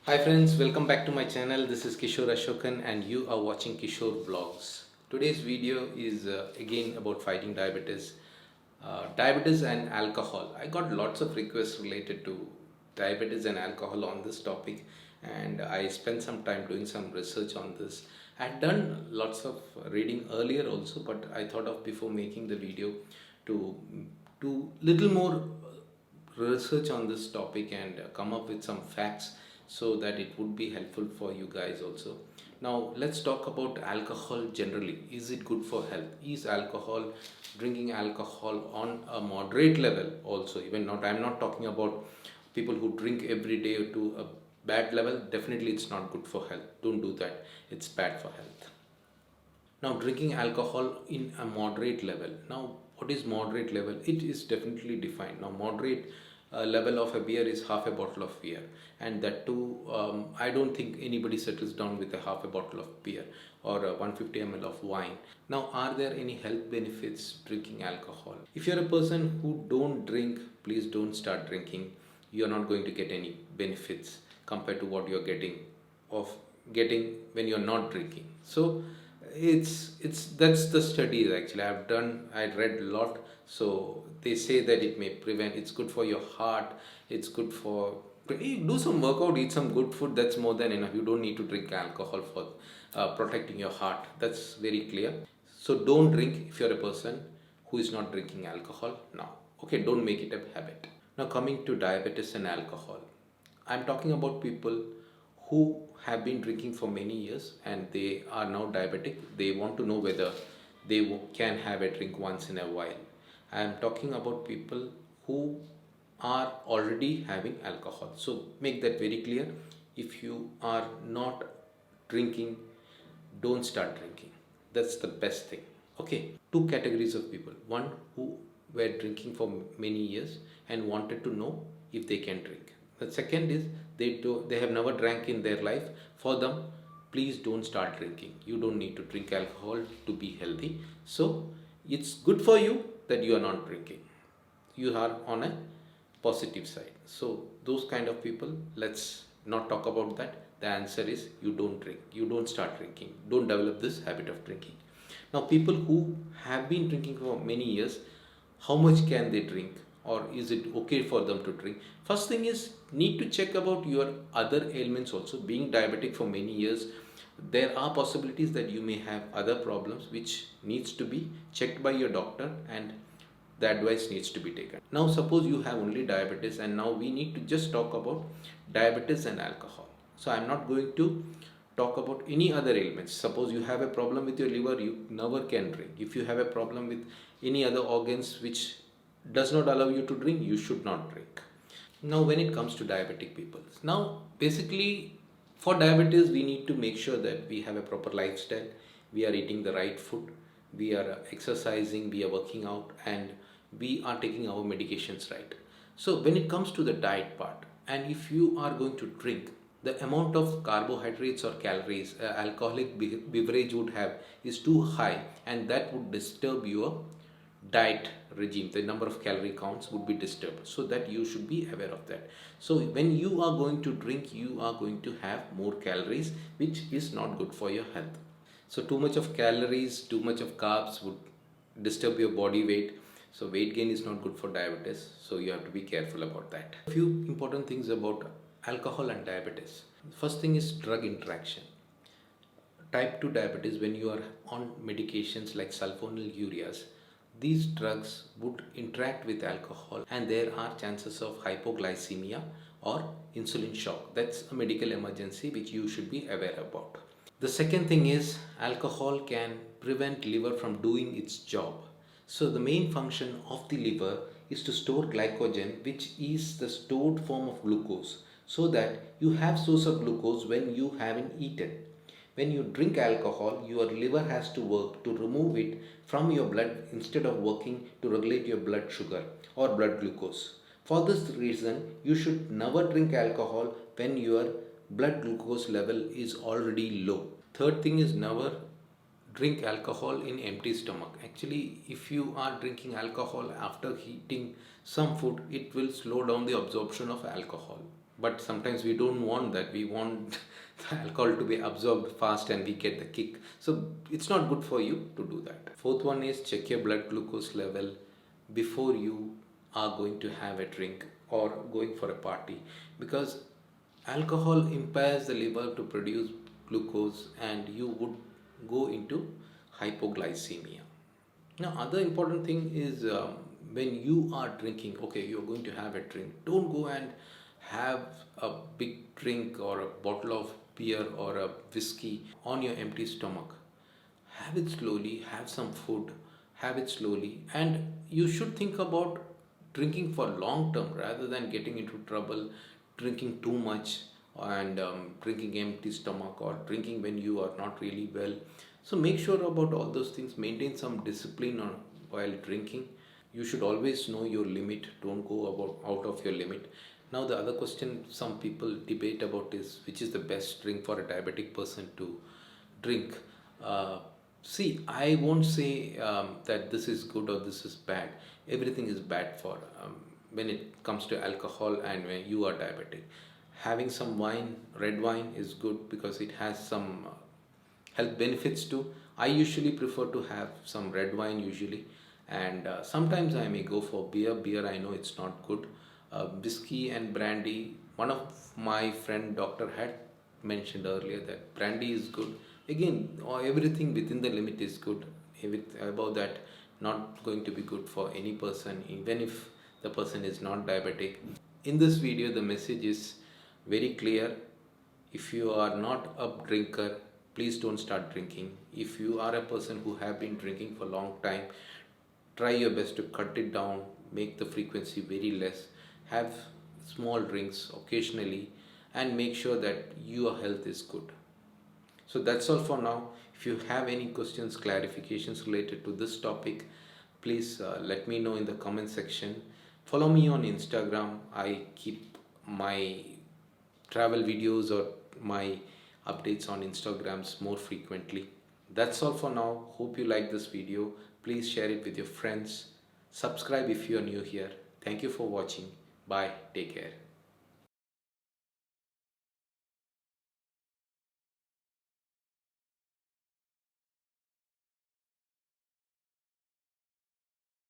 Hi friends, welcome back to my channel. This is Kishore Ashokan and you are watching Kishore Vlogs. Today's video is again about fighting diabetes. Diabetes and alcohol. I got lots of requests related to diabetes and alcohol on this topic, and I spent some time doing some research on this. I had done lots of reading earlier also, but I thought of before making the video to do little more research on this topic and come up with some facts so that it would be helpful for you guys also. Now let's talk about alcohol generally. Is it good for health? Is alcohol, drinking alcohol on a moderate level also, even not, I'm not talking about people who drink every day to a bad level. Definitely it's not good for health. Don't do that. It's bad for health. Now, drinking alcohol in a moderate level. Now, what is moderate level? It is definitely defined. Now, moderate level of a beer is half a bottle of beer, and that too, I don't think anybody settles down with a half a bottle of beer or 150 ml of wine. Now, are there any health benefits drinking alcohol? If you're a person who don't drink, please don't start drinking. You're not going to get any benefits compared to what you're getting when you're not drinking. So it's that's the studies actually I've done. I read a lot. So they say that it may prevent, it's good for your heart, it's good for, do some workout, eat some good food. That's more than enough. You don't need to drink alcohol for protecting your heart. That's very clear. So don't drink if you're a person who is not drinking alcohol now. Okay, don't make it a habit. Now coming to diabetes and alcohol, I'm talking about people who have been drinking for many years and they are now diabetic. They want to know whether they can have a drink once in a while. I am talking about people who are already having alcohol. So make that very clear. If you are not drinking, don't start drinking. That's the best thing. Okay, two categories of people. One who were drinking for many years and wanted to know if they can drink. The second is they have never drank in their life. For them, please don't start drinking. You don't need to drink alcohol to be healthy. So it's good for you that you are not drinking. You are on a positive side. So those kind of people, let's not talk about that. The answer is you don't drink. You don't start drinking. Don't develop this habit of drinking. Now people who have been drinking for many years, how much can they drink, or is it okay for them to drink? First thing is, need to check about your other ailments also. Being diabetic for many years, there are possibilities that you may have other problems which needs to be checked by your doctor, and the advice needs to be taken. Now suppose you have only diabetes, and now we need to just talk about diabetes and alcohol. So I'm not going to talk about any other ailments. Suppose you have a problem with your liver, you never can drink. If you have a problem with any other organs which does not allow you to drink, you should not drink. Now when it comes to diabetic people, now basically for diabetes we need to make sure that we have a proper lifestyle, we are eating the right food, we are exercising, we are working out, and we are taking our medications right. So when it comes to the diet part, and if you are going to drink, the amount of carbohydrates or calories alcoholic beverage would have is too high, and that would disturb your diet regime. The number of calorie counts would be disturbed, so that you should be aware of that. So when you are going to drink, you are going to have more calories, which is not good for your health. So too much of calories, too much of carbs would disturb your body weight. So weight gain is not good for diabetes. So you have to be careful about that. A few important things about alcohol and diabetes. First thing is drug interaction. Type 2 diabetes, when you are on medications like sulfonylureas, these drugs would interact with alcohol, and there are chances of hypoglycemia or insulin shock. That's a medical emergency which you should be aware about. The second thing is alcohol can prevent liver from doing its job. So the main function of the liver is to store glycogen, which is the stored form of glucose, so that you have source of glucose when you haven't eaten. When you drink alcohol, your liver has to work to remove it from your blood instead of working to regulate your blood sugar or blood glucose. For this reason, you should never drink alcohol when your blood glucose level is already low. Third thing is, never drink alcohol in empty stomach. Actually, if you are drinking alcohol after eating some food, it will slow down the absorption of alcohol. but sometimes we don't want that. We want the alcohol to be absorbed fast and we get the kick. So it's not good for you to do that. Fourth one is check your blood glucose level before you are going to have a drink or going for a party, because alcohol impairs the liver to produce glucose and you would go into hypoglycemia. Now, other important thing is when you are drinking, okay, you're going to have a drink. Don't go and have a big drink or a bottle of beer or a whiskey on your empty stomach. Have it slowly, have some food, have it slowly, and you should think about drinking for long term rather than getting into trouble drinking too much and drinking empty stomach or drinking when you are not really well. So make sure about all those things. Maintain some discipline on, while drinking. You should always know your limit. Don't go about out of your limit. Now the other question some people debate about is which is the best drink for a diabetic person to drink. See, I won't say that this is good or this is bad. Everything is bad for when it comes to alcohol and when you are diabetic. Having some wine, red wine, is good because it has some health benefits too. I usually prefer to have some red wine usually, and sometimes I may go for beer. Beer, I know it's not good. Whiskey and brandy. One of my friend doctor had mentioned earlier that brandy is good. Again, everything within the limit is good. Above that, not going to be good for any person, even if the person is not diabetic. In this video, the message is very clear. If you are not a drinker, please don't start drinking. If you are a person who have been drinking for a long time, try your best to cut it down, make the frequency very less, have small drinks occasionally, and make sure that your health is good. So that's all for now. If you have any questions, clarifications related to this topic, please let me know in the comment section. Follow me on Instagram. I keep my travel videos or my updates on Instagrams more frequently. That's all for now. Hope you like this video. Please share it with your friends. Subscribe if you are new here. Thank you for watching. Bye. Take care.